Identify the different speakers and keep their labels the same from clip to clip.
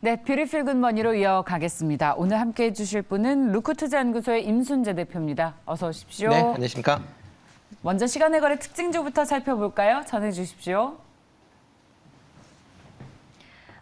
Speaker 1: 네, 뷰티풀 굿머니로 이어가겠습니다. 오늘 함께해 주실 분은 루크투자연구소의 임순재 대표입니다. 어서 오십시오.
Speaker 2: 네, 안녕하십니까.
Speaker 1: 먼저 시간의 거래 특징주부터 살펴볼까요? 전해 주십시오.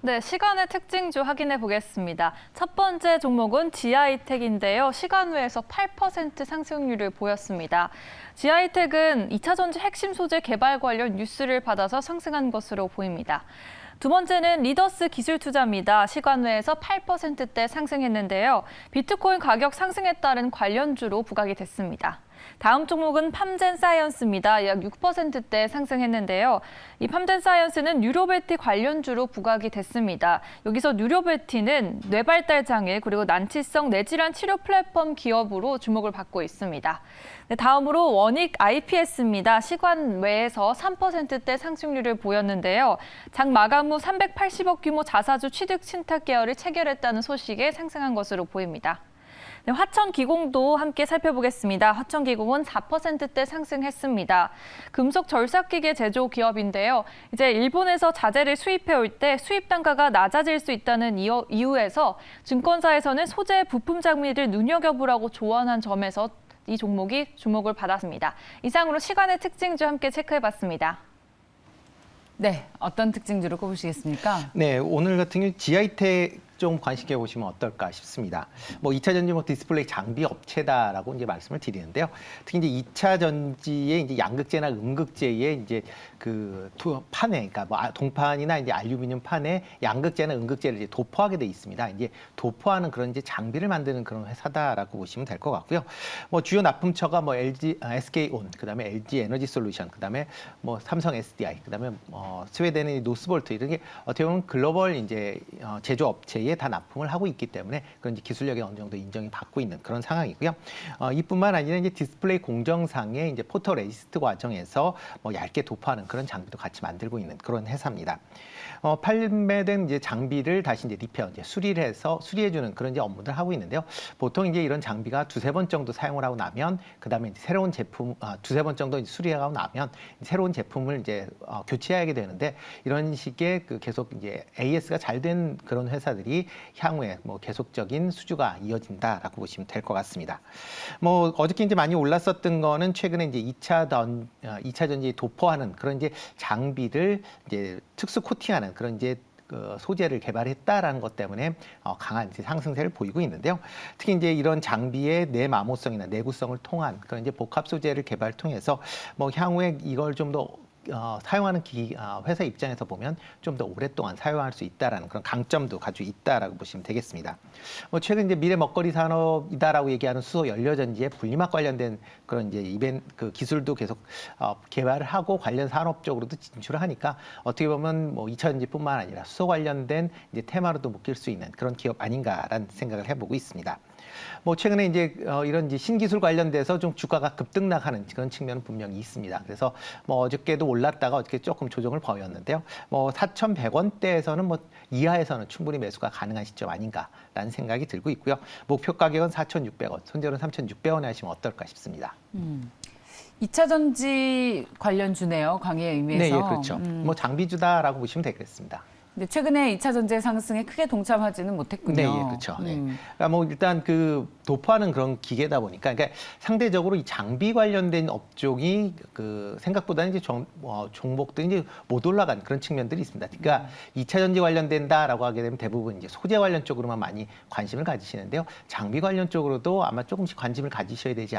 Speaker 3: 네, 시간의 특징주 확인해 보겠습니다. 첫 번째 종목은 지하이텍인데요. 시간외에서 8% 상승률을 보였습니다. 지하이텍은 2차 전지 핵심 소재 개발 관련 뉴스를 받아서 상승한 것으로 보입니다. 두 번째는 리더스 기술 투자입니다. 시간외에서 8%대 상승했는데요. 비트코인 가격 상승에 따른 관련주로 부각이 됐습니다. 다음 종목은 팜젠사이언스입니다. 약 6%대 상승했는데요. 이 팜젠사이언스는 뉴로베티 관련주로 부각이 됐습니다. 여기서 뉴로베티는 뇌발달 장애 그리고 난치성 뇌질환 치료 플랫폼 기업으로 주목을 받고 있습니다. 네, 다음으로 원익 IPS입니다. 시간 외에서 3%대 상승률을 보였는데요. 장 마감 후 380억 규모 자사주 취득 신탁 계열을 체결했다는 소식에 상승한 것으로 보입니다. 네, 화천기공도 함께 살펴보겠습니다. 화천기공은 4%대 상승했습니다. 금속 절삭기계 제조 기업인데요. 이제 일본에서 자재를 수입해 올 때 수입 단가가 낮아질 수 있다는 이유에서 증권사에서는 소재 부품 장비를 눈여겨보라고 조언한 점에서 이 종목이 주목을 받았습니다. 이상으로 시간의 특징주 함께 체크해봤습니다.
Speaker 1: 네, 어떤 특징주를 꼽으시겠습니까?
Speaker 2: 네, 오늘 같은 경우 지하이텍 좀 관심있게 보시면 어떨까 싶습니다. 뭐 2차 전지 디스플레이 장비 업체다라고 이제 말씀을 드리는데요. 특히 이제 2차 전지의 이제 양극재나 음극재의 이제 그 판에, 그러니까 뭐 동판이나 이제 알루미늄 판에 양극재나 음극재를 이제 도포하게 돼 있습니다. 이제 도포하는 그런 이제 장비를 만드는 그런 회사다라고 보시면 될 것 같고요. 뭐 주요 납품처가 뭐 SK온, 그다음에 LG 에너지 솔루션, 그다음에 뭐 삼성 SDI, 그다음에 스웨덴의 노스볼트 이런 게 어떻게 보면 글로벌 이제 제조 업체에 다 납품을 하고 있기 때문에 그런 이제 기술력이 어느 정도 인정이 받고 있는 그런 상황이고요. 이뿐만 아니라 이제 디스플레이 공정상의 이제 포토레지스트 과정에서 뭐 얇게 도포하는 그런 장비도 같이 만들고 있는 그런 회사입니다. 판매된 이제 장비를 다시 이제 리페어, 이제 수리를 해서 수리해주는 그런 이제 업무들을 하고 있는데요. 보통 이제 이런 장비가 두세 번 정도 사용을 하고 나면 그다음에 이제 새로운 제품, 두세 번 정도 이제 수리하고 나면 새로운 제품을 이제 교체하게 되는데 이런 식의 그 계속 이제 AS가 잘 된 그런 회사들이 향후에 뭐 계속적인 수주가 이어진다라고 보시면 될 것 같습니다. 뭐 어저께 이제 많이 올랐었던 거는 최근에 이제 2차 전지 도포하는 그런 이제 장비를 이제 특수 코팅하는 그런 이제 그 소재를 개발했다라는 것 때문에 강한 이제 상승세를 보이고 있는데요. 특히 이제 이런 장비의 내마모성이나 내구성을 통한 그런 이제 복합 소재를 개발 통해서 뭐 향후에 이걸 좀 더 사용하는 회사 입장에서 보면 좀 더 오랫동안 사용할 수 있다라는 그런 강점도 가지고 있다라고 보시면 되겠습니다. 뭐 최근 이제 미래 먹거리 산업이다라고 얘기하는 수소 연료 전지의 분리막 관련된 그런 이제 그 기술도 계속 개발을 하고 관련 산업 쪽으로도 진출을 하니까 어떻게 보면 뭐 2차 전지뿐만 아니라 수소 관련된 이제 테마로도 묶일 수 있는 그런 기업 아닌가라는 생각을 해보고 있습니다. 뭐 최근에 이제 이런 이제 신기술 관련돼서 좀 주가가 급등락하는 그런 측면은 분명히 있습니다. 그래서 뭐 어저께도 올랐다가 어저께 조금 조정을 보였는데요. 뭐 4,100원대에서는 뭐 이하에서는 충분히 매수가 가능한 시점 아닌가라는 생각이 들고 있고요. 목표 가격은 4,600원, 손절은 3,600원에 하시면 어떨까 싶습니다.
Speaker 1: 2차 전지 관련주네요, 광의의 의미에서.
Speaker 2: 네, 예, 그렇죠. 뭐 장비주다라고 보시면 되겠습니다.
Speaker 1: 근데 최근에 2차 전지 상승에 크게 동참하지는 못했군요.
Speaker 2: 네, 예, 그렇죠. 네. 그러니까 뭐 일단 그 도포하는 그런 기계다 보니까, 그러니까 상대적으로 이 장비 관련된 업종이 그 생각보다는 이제 종목들이 이제 못 올라간 그런 측면들이 있습니다. 그러니까 2차 전지 관련된다라고 하게 되면 대부분 이제 소재 관련 쪽으로만 많이 관심을 가지시는데요. 장비 관련 쪽으로도 아마 조금씩 관심을 가지셔야 되지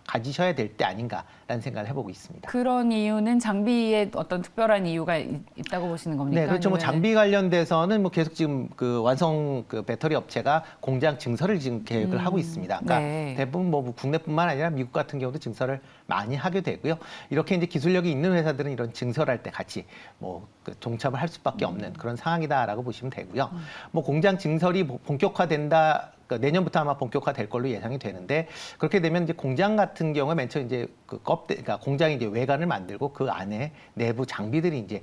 Speaker 2: 가지셔야 될 때 아닌가라는 생각을 해보고 있습니다.
Speaker 1: 그런 이유는 장비에 어떤 특별한 이유가 있다고 보시는 겁니까?
Speaker 2: 네, 그렇죠. 뭐 장비 관련돼서는 뭐 계속 지금 그 완성 그 배터리 업체가 공장 증설을 지금 계획을 하고 있습니다. 그러니까
Speaker 1: 네.
Speaker 2: 대부분 뭐 국내뿐만 아니라 미국 같은 경우도 증설을 많이 하게 되고요. 이렇게 이제 기술력이 있는 회사들은 이런 증설할 때 같이 뭐 그 동참을 할 수밖에 없는 그런 상황이다라고 보시면 되고요. 뭐 공장 증설이 본격화된다. 내년부터 아마 본격화될 걸로 예상이 되는데 그렇게 되면 이제 공장 같은 경우에 맨 처음 이제 그 그러니까 공장이 이제 외관을 만들고 그 안에 내부 장비들이 이제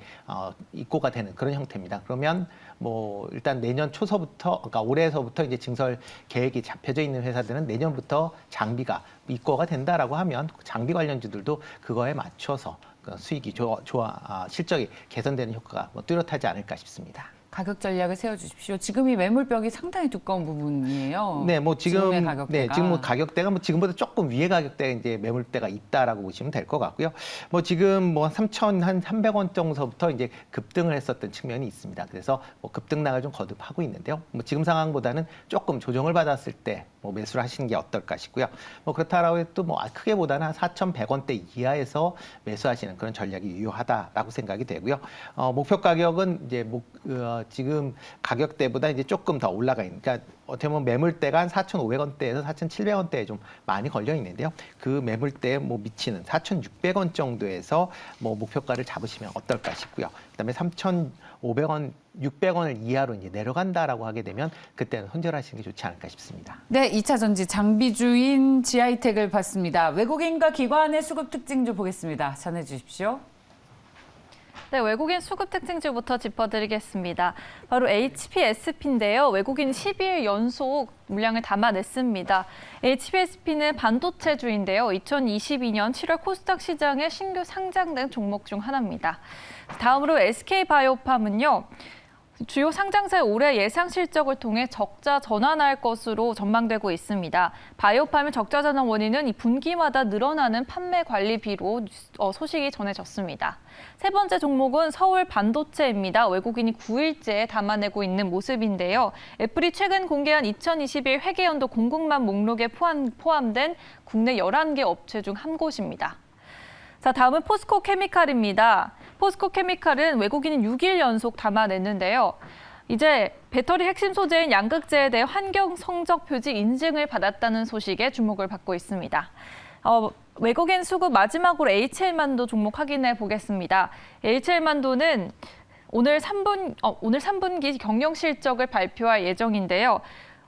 Speaker 2: 입고가 되는 그런 형태입니다. 그러면 뭐 일단 내년 초서부터 그러니까 올해서부터 이제 증설 계획이 잡혀져 있는 회사들은 내년부터 장비가 입고가 된다라고 하면 장비 관련주들도 그거에 맞춰서 수익이 실적이 개선되는 효과가 뭐 뚜렷하지 않을까 싶습니다.
Speaker 1: 가격 전략을 세워주십시오. 지금 이 매물벽이 상당히 두꺼운 부분이에요.
Speaker 2: 네, 뭐 지금
Speaker 1: 지금의 가격대가.
Speaker 2: 네, 지금 뭐 가격대가 뭐 지금보다 조금 위에 가격대에 이제 매물대가 있다라고 보시면 될 것 같고요. 뭐 지금 뭐 3,300원 정도서부터 이제 급등을 했었던 측면이 있습니다. 그래서 뭐 급등락을 좀 거듭하고 있는데요. 뭐 지금 상황보다는 조금 조정을 받았을 때 뭐 매수를 하시는 게 어떨까 싶고요. 뭐 그렇다라고 해도 뭐 크게 보다는 한 4,100원대 이하에서 매수하시는 그런 전략이 유효하다라고 생각이 되고요. 목표 가격은 이제 지금 가격대보다 이제 조금 더 올라가 있는, 그러니까 어떻게 보면 매물대가 한 4,500원대에서 4,700원대에 좀 많이 걸려 있는데요. 그 매물대에 뭐 미치는 4,600원 정도에서 뭐 목표가를 잡으시면 어떨까 싶고요. 그다음에 3,500원, 600원을 이하로 이제 내려간다라고 하게 되면 그때는 손절하시는 게 좋지 않을까 싶습니다.
Speaker 1: 네, 2차 전지 장비주인 지아이텍을 봤습니다. 외국인과 기관의 수급 특징주 보겠습니다. 전해 주십시오.
Speaker 3: 네, 외국인 수급 특징주부터 짚어드리겠습니다. 바로 HPSP인데요. 외국인 12일 연속 물량을 담아냈습니다. HPSP는 반도체주인데요. 2022년 7월 코스닥 시장에 신규 상장된 종목 중 하나입니다. 다음으로 SK바이오팜은요. 주요 상장사의 올해 예상 실적을 통해 적자 전환할 것으로 전망되고 있습니다. 바이오팜의 적자 전환 원인은 이 분기마다 늘어나는 판매 관리비로 소식이 전해졌습니다. 세 번째 종목은 서울 반도체입니다. 외국인이 9일째 담아내고 있는 모습인데요. 애플이 최근 공개한 2021 회계연도 공급망 목록에 포함된 국내 11개 업체 중 한 곳입니다. 자, 다음은 포스코 케미칼입니다. 포스코 케미칼은 외국인이 6일 연속 담아냈는데요. 이제 배터리 핵심 소재인 양극재에 대해 환경 성적 표지 인증을 받았다는 소식에 주목을 받고 있습니다. 외국인 수급 마지막으로 HL만도 종목 확인해 보겠습니다. HL만도는 오늘 3분기 경영 실적을 발표할 예정인데요.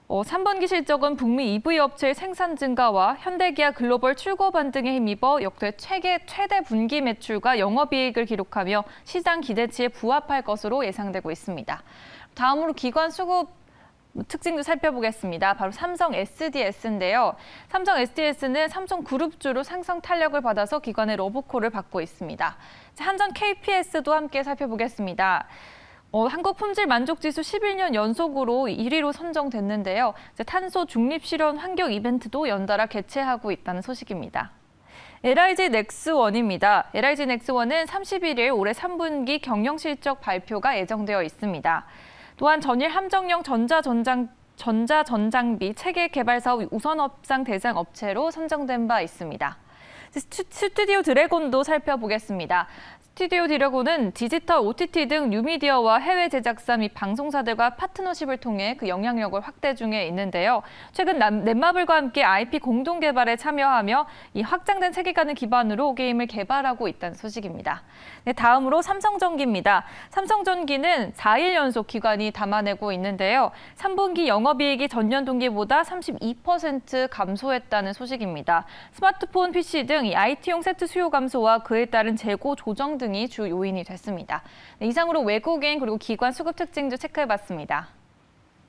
Speaker 3: 3분기 실적은 북미 EV 업체의 생산 증가와 현대기아 글로벌 출고 반등에 힘입어 역대 최대 분기 매출과 영업이익을 기록하며 시장 기대치에 부합할 것으로 예상되고 있습니다. 다음으로 기관 수급 특징도 살펴보겠습니다. 바로 삼성 SDS인데요. 삼성 SDS는 삼성그룹주로 상승 탄력을 받아서 기관의 러브콜을 받고 있습니다. 한전 KPS도 함께 살펴보겠습니다. 한국 품질 만족 지수 11년 연속으로 1위로 선정됐는데요. 탄소 중립 실현 환경 이벤트도 연달아 개최하고 있다는 소식입니다. LIG 넥스원입니다. LIG 넥스원은 31일 올해 3분기 경영 실적 발표가 예정되어 있습니다. 또한 전일 함정용 전자전장비 체계 개발 사업 우선업상 대상 업체로 선정된 바 있습니다. 스튜디오 드래곤도 살펴보겠습니다. 스튜디오 드래곤은 디지털 OTT 등 뉴미디어와 해외 제작사 및 방송사들과 파트너십을 통해 그 영향력을 확대 중에 있는데요. 최근 넷마블과 함께 IP 공동 개발에 참여하며 이 확장된 세계관을 기반으로 게임을 개발하고 있다는 소식입니다. 네, 다음으로 삼성전기입니다. 삼성전기는 4일 연속 기관이 담아내고 있는데요. 3분기 영업이익이 전년 동기보다 32% 감소했다는 소식입니다. 스마트폰, PC 등 이 IT용 세트 수요 감소와 그에 따른 재고 조정 등이 주 요인이 됐습니다. 네, 이상으로 외국인 그리고 기관 수급 특징도 체크해봤습니다.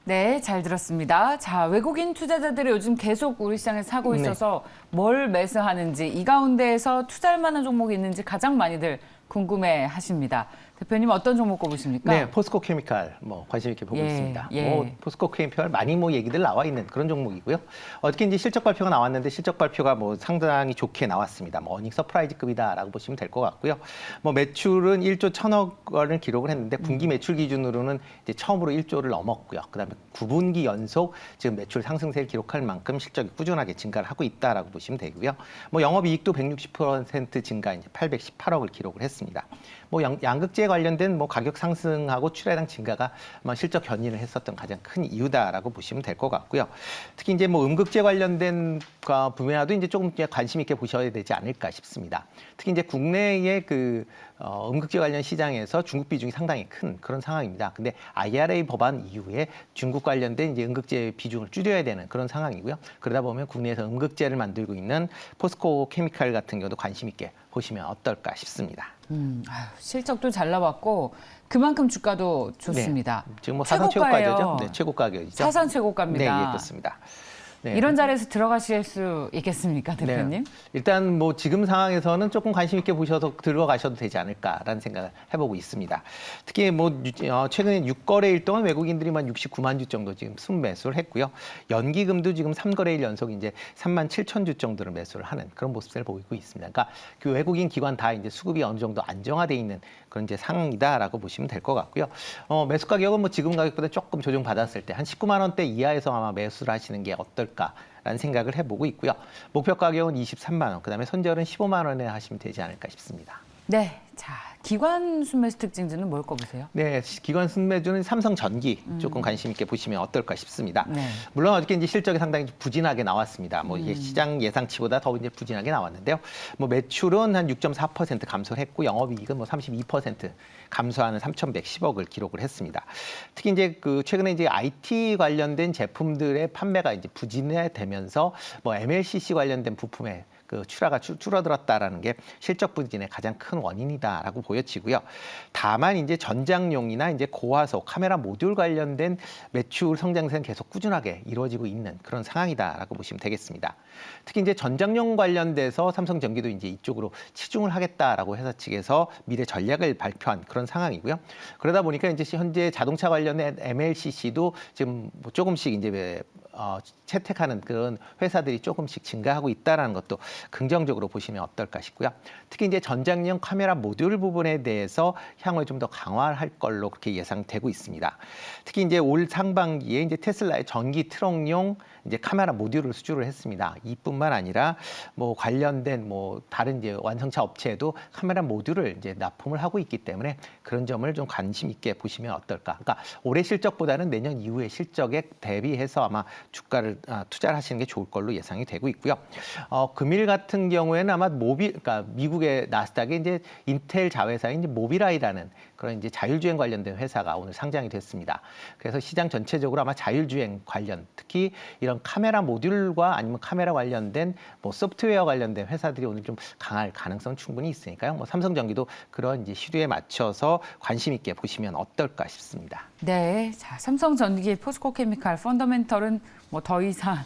Speaker 1: 네, 잘 들었습니다. 자, 외국인 투자자들이 요즘 계속 우리 시장에 사고 있어서 뭘 매수하는지, 이 가운데에서 투자할 만한 종목이 있는지 가장 많이들 궁금해 하십니다. 대표님 어떤 종목 꼽으십니까?
Speaker 2: 네, 포스코 케미칼 관심 있게 보고 있습니다. 포스코 케미칼 많이 얘기들 나와 있는 그런 종목이고요. 어떻게 이제 실적 발표가 나왔는데 실적 발표가 상당히 좋게 나왔습니다. 어닝 서프라이즈급이다라고 보시면 될 것 같고요. 매출은 1조 1천억 원을 기록을 했는데 분기 매출 기준으로는 이제 처음으로 1조를 넘었고요. 그다음에 9분기 연속 지금 매출 상승세를 기록할 만큼 실적이 꾸준하게 증가를 하고 있다라고 보시면 되고요. 영업이익도 160% 증가, 이제 818억을 기록을 했습니다. 양극재 관련된 가격 상승하고 출하량 증가가 실적 견인을 했었던 가장 큰 이유다라고 보시면 될 것 같고요. 특히 이제 음극재 관련된 분야도 이제 조금 관심 있게 보셔야 되지 않을까 싶습니다. 특히 이제 국내의 음극재 관련 시장에서 중국 비중이 상당히 큰 그런 상황입니다. 근데 IRA 법안 이후에 중국 관련된 이제 음극재 비중을 줄여야 되는 그런 상황이고요. 그러다 보면 국내에서 음극재를 만들고 있는 포스코 케미칼 같은 경우도 관심 있게 보시면 어떨까 싶습니다.
Speaker 1: 실적도 잘 나왔고 그만큼 주가도 좋습니다.
Speaker 2: 네, 지금 사상 최고가죠. 네, 최고가격이죠.
Speaker 1: 사상 최고가입니다.
Speaker 2: 네, 예, 그렇습니다. 네.
Speaker 1: 이런 자리에서 들어가실 수 있겠습니까, 대표님?
Speaker 2: 네. 일단 뭐 지금 상황에서는 조금 관심 있게 보셔서 들어가셔도 되지 않을까라는 생각을 해보고 있습니다. 특히 뭐 최근에 6거래일 동안 외국인들이 69만 주 정도 지금 순매수를 했고요. 연기금도 지금 3거래일 연속 이제 3만 7천 주 정도를 매수를 하는 그런 모습을 보이고 있습니다. 그러니까 그 외국인 기관 다 이제 수급이 어느 정도 안정화돼 있는 그런 이제 상황이다라고 보시면 될 것 같고요. 매수 가격은 뭐 지금 가격보다 조금 조정받았을 때 한 19만 원대 이하에서 아마 매수를 하시는 게 어떨까라는 생각을 해보고 있고요. 목표 가격은 23만 원, 그다음에 손절은 15만 원에 하시면 되지 않을까 싶습니다.
Speaker 1: 네. 자, 기관 순매수 특징주는 뭘 꼽으세요?
Speaker 2: 네, 기관 순매주는 삼성전기 조금 관심 있게 보시면 어떨까 싶습니다.
Speaker 1: 네.
Speaker 2: 물론 어저께 이제 실적이 상당히 부진하게 나왔습니다. 뭐 이게 시장 예상치보다 더 이제 부진하게 나왔는데요. 뭐 매출은 한 6.4% 감소를 했고 영업이익은 뭐 32% 감소하는 3,110억을 기록을 했습니다. 특히 이제 그 최근에 이제 IT 관련된 제품들의 판매가 이제 부진되면서 뭐 MLCC 관련된 부품의 그 출하가 줄어들었다라는 게 실적 부진의 가장 큰 원인이다라고 보여지고요. 다만 이제 전장용이나 이제 고화소, 카메라 모듈 관련된 매출 성장세는 계속 꾸준하게 이루어지고 있는 그런 상황이다라고 보시면 되겠습니다. 특히 이제 전장용 관련돼서 삼성전기도 이제 이쪽으로 치중을 하겠다라고 회사 측에서 미래 전략을 발표한 그런 상황이고요. 그러다 보니까 이제 현재 자동차 관련된 MLCC도 지금 뭐 조금씩 이제 채택하는 그런 회사들이 조금씩 증가하고 있다는 것도 긍정적으로 보시면 어떨까 싶고요. 특히 이제 전장용 카메라 모듈 부분에 대해서 향후에 좀 더 강화할 걸로 그렇게 예상되고 있습니다. 특히 이제 올 상반기에 이제 테슬라의 전기 트럭용 이제 카메라 모듈을 수주를 했습니다. 이뿐만 아니라 뭐 관련된 뭐 다른 이제 완성차 업체에도 카메라 모듈을 이제 납품을 하고 있기 때문에 그런 점을 좀 관심 있게 보시면 어떨까. 그러니까 올해 실적보다는 내년 이후의 실적에 대비해서 아마 주가를 투자를 하시는 게 좋을 걸로 예상이 되고 있고요. 금일 같은 경우에는 아마 그러니까 미국의 나스닥에 이제 인텔 자회사인 이제 모비라이라는 그런 이제 자율주행 관련된 회사가 오늘 상장이 됐습니다. 그래서 시장 전체적으로 아마 자율주행 관련, 특히 이런 카메라 모듈과 아니면 카메라 관련된 뭐 소프트웨어 관련된 회사들이 오늘 좀 강할 가능성 충분히 있으니까요. 뭐 삼성전기도 그런 이제 시류에 맞춰서 관심 있게 보시면 어떨까 싶습니다.
Speaker 1: 네. 자, 삼성전기, 포스코케미칼, 펀더멘털은 뭐 더 이상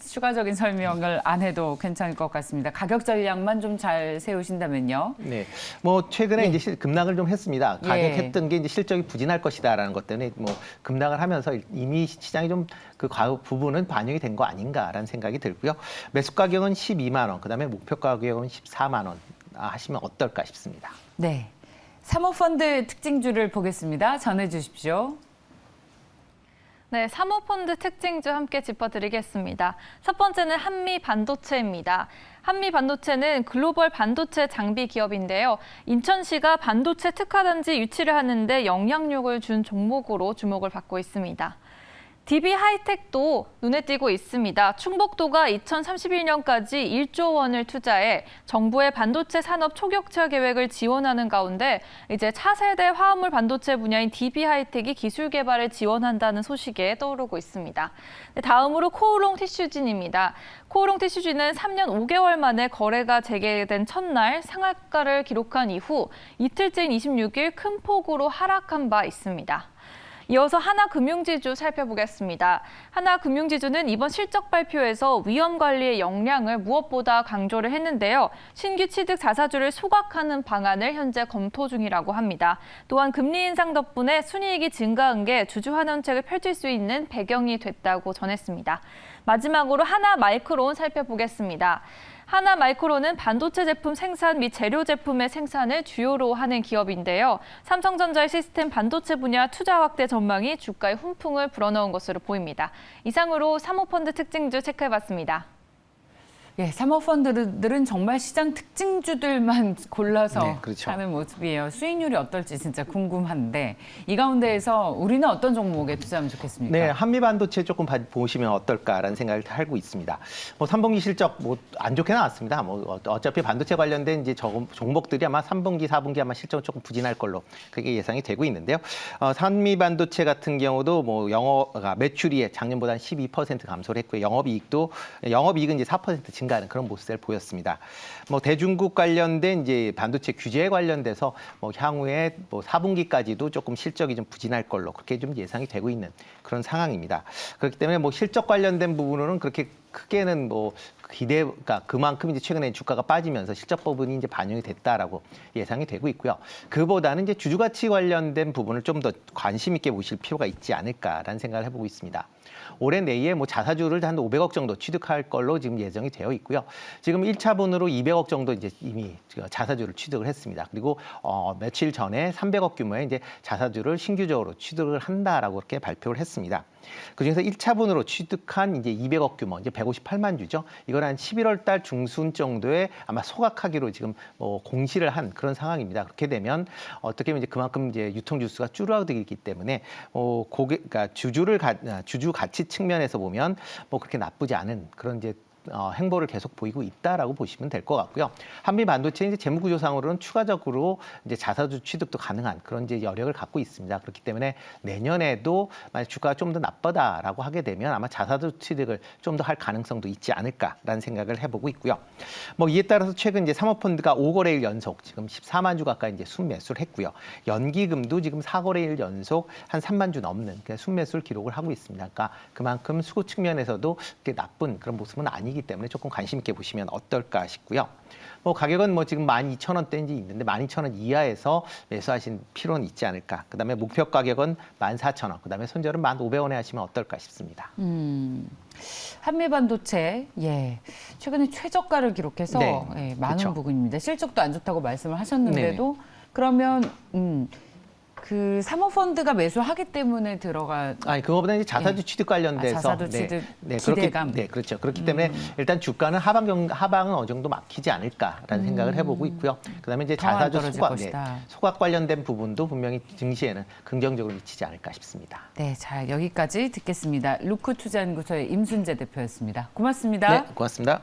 Speaker 1: 추가적인 설명을 안 해도 괜찮을 것 같습니다. 가격 전략만 좀 잘 세우신다면요.
Speaker 2: 네, 뭐 최근에 이제 급락을 좀 했습니다. 가격했던 게 이제 실적이 부진할 것이다라는 것 때문에 뭐 급락을 하면서 이미 시장이 좀 그 부분은 반영이 된 거 아닌가라는 생각이 들고요. 매수 가격은 12만 원, 그다음에 목표 가격은 14만 원 하시면 어떨까 싶습니다.
Speaker 1: 네. 사모펀드 특징주를 보겠습니다. 전해주십시오.
Speaker 3: 네, 사모펀드 특징주 함께 짚어드리겠습니다. 첫 번째는 한미반도체입니다. 한미반도체는 글로벌 반도체 장비 기업인데요. 인천시가 반도체 특화단지 유치를 하는데 영향력을 준 종목으로 주목을 받고 있습니다. DB하이텍도 눈에 띄고 있습니다. 충북도가 2031년까지 1조 원을 투자해 정부의 반도체 산업 초격차 계획을 지원하는 가운데 이제 차세대 화합물 반도체 분야인 DB하이텍이 기술 개발을 지원한다는 소식에 떠오르고 있습니다. 다음으로 코오롱 티슈진입니다. 코오롱 티슈진은 3년 5개월 만에 거래가 재개된 첫날 상한가를 기록한 이후 이틀째인 26일 큰 폭으로 하락한 바 있습니다. 이어서 하나금융지주 살펴보겠습니다. 하나금융지주는 이번 실적 발표에서 위험 관리의 역량을 무엇보다 강조를 했는데요. 신규 취득 자사주를 소각하는 방안을 현재 검토 중이라고 합니다. 또한 금리 인상 덕분에 순이익이 증가한 게 주주 환원책을 펼칠 수 있는 배경이 됐다고 전했습니다. 마지막으로 하나마이크론 살펴보겠습니다. 하나마이크론은 반도체 제품 생산 및 재료 제품의 생산을 주요로 하는 기업인데요. 삼성전자의 시스템 반도체 분야 투자 확대 전망이 주가에 훈풍을 불어넣은 것으로 보입니다. 이상으로 사모펀드 특징주 체크해봤습니다.
Speaker 1: 예, 사모펀드들은 정말 시장 특징주들만 골라서
Speaker 2: 네, 그렇죠.
Speaker 1: 하는 모습이에요. 수익률이 어떨지 진짜 궁금한데 이 가운데에서 우리는 어떤 종목에 투자하면 좋겠습니까?
Speaker 2: 네, 한미 반도체 조금 보시면 어떨까라는 생각을 하고 있습니다. 뭐 3분기 실적 뭐 안 좋게 나왔습니다. 뭐 어차피 반도체 관련된 이제 종목들이 아마 3분기, 4분기 아마 실적은 조금 부진할 걸로 그게 예상이 되고 있는데요. 한미 반도체 같은 경우도 뭐 매출이 작년보다 12% 감소를 했고요. 영업이익은 이제 4% 증가하는 그런 모습을 보였습니다. 뭐 대중국 관련된 이제 반도체 규제에 관련돼서 뭐 향후에 뭐 4분기까지도 조금 실적이 좀 부진할 걸로 그렇게 좀 예상이 되고 있는 그런 상황입니다. 그렇기 때문에 뭐 실적 관련된 부분으로는 그렇게 크게는 뭐 기대가 그만큼 이제 최근에 주가가 빠지면서 실적 부분이 이제 반영이 됐다라고 예상이 되고 있고요. 그보다는 이제 주주 가치 관련된 부분을 좀 더 관심 있게 보실 필요가 있지 않을까라는 생각을 해보고 있습니다. 올해 내에 뭐 자사주를 한 500억 정도 취득할 걸로 지금 예정이 되어 있고요. 지금 1차분으로 200억 정도 이제 이미 자사주를 취득을 했습니다. 그리고 며칠 전에 300억 규모의 이제 자사주를 신규적으로 취득을 한다라고 그렇게 발표를 했습니다. 그중에서 1차분으로 취득한 이제 200억 규모, 이제 158만 주죠. 이걸 한 11월 달 중순 정도에 아마 소각하기로 지금 공시를 한 그런 상황입니다. 그렇게 되면 어떻게 보면 이제 그만큼 이제 유통 주수가 줄어들기 때문에 그러니까 주주 가치 측면에서 보면 뭐 그렇게 나쁘지 않은 그런 이제 행보를 계속 보이고 있다라고 보시면 될 것 같고요. 한미 반도체 이제 재무 구조상으로는 추가적으로 이제 자사주 취득도 가능한 그런 이제 여력을 갖고 있습니다. 그렇기 때문에 내년에도 만약 주가가 좀 더 나쁘다라고 하게 되면 아마 자사주 취득을 좀 더 할 가능성도 있지 않을까라는 생각을 해보고 있고요. 뭐 이에 따라서 최근 이제 사모펀드가 5거래일 연속 지금 14만 주 가까이 이제 순매수를 했고요. 연기금도 지금 4거래일 연속 한 3만 주 넘는 순매수를 기록을 하고 있습니다. 그러니까 그만큼 수급 측면에서도 그렇게 나쁜 그런 모습은 아니기 때문에 조금 관심 있게 보시면 어떨까 싶고요. 뭐 가격은 뭐 지금 12,000원대인지 있는데 12,000원 이하에서 매수하신 필요는 있지 않을까. 그다음에 목표 가격은 14,000원. 그다음에 손절은 1,500원에 하시면 어떨까 싶습니다.
Speaker 1: 한미 반도체 최근에 최저가를 기록해서
Speaker 2: 네,
Speaker 1: 많은
Speaker 2: 그렇죠.
Speaker 1: 부분입니다. 실적도 안 좋다고 말씀을 하셨는데도 그러면 그 사모펀드가 매수하기 때문에
Speaker 2: 아니 그거보다 이제 자사주 취득 관련돼서
Speaker 1: 자사주 취득 기대감.
Speaker 2: 그렇죠. 그렇기 때문에 일단 주가는 하방은 어느 정도 막히지 않을까라는 생각을 해보고 있고요. 그다음에 이제
Speaker 1: 더 안
Speaker 2: 자사주
Speaker 1: 떨어질
Speaker 2: 소각,
Speaker 1: 것이다.
Speaker 2: 소각 관련된 부분도 분명히 증시에는 긍정적으로 미치지 않을까 싶습니다.
Speaker 1: 네, 자 여기까지 듣겠습니다. 루크 투자연구소의 임순재 대표였습니다. 고맙습니다.
Speaker 2: 네, 고맙습니다.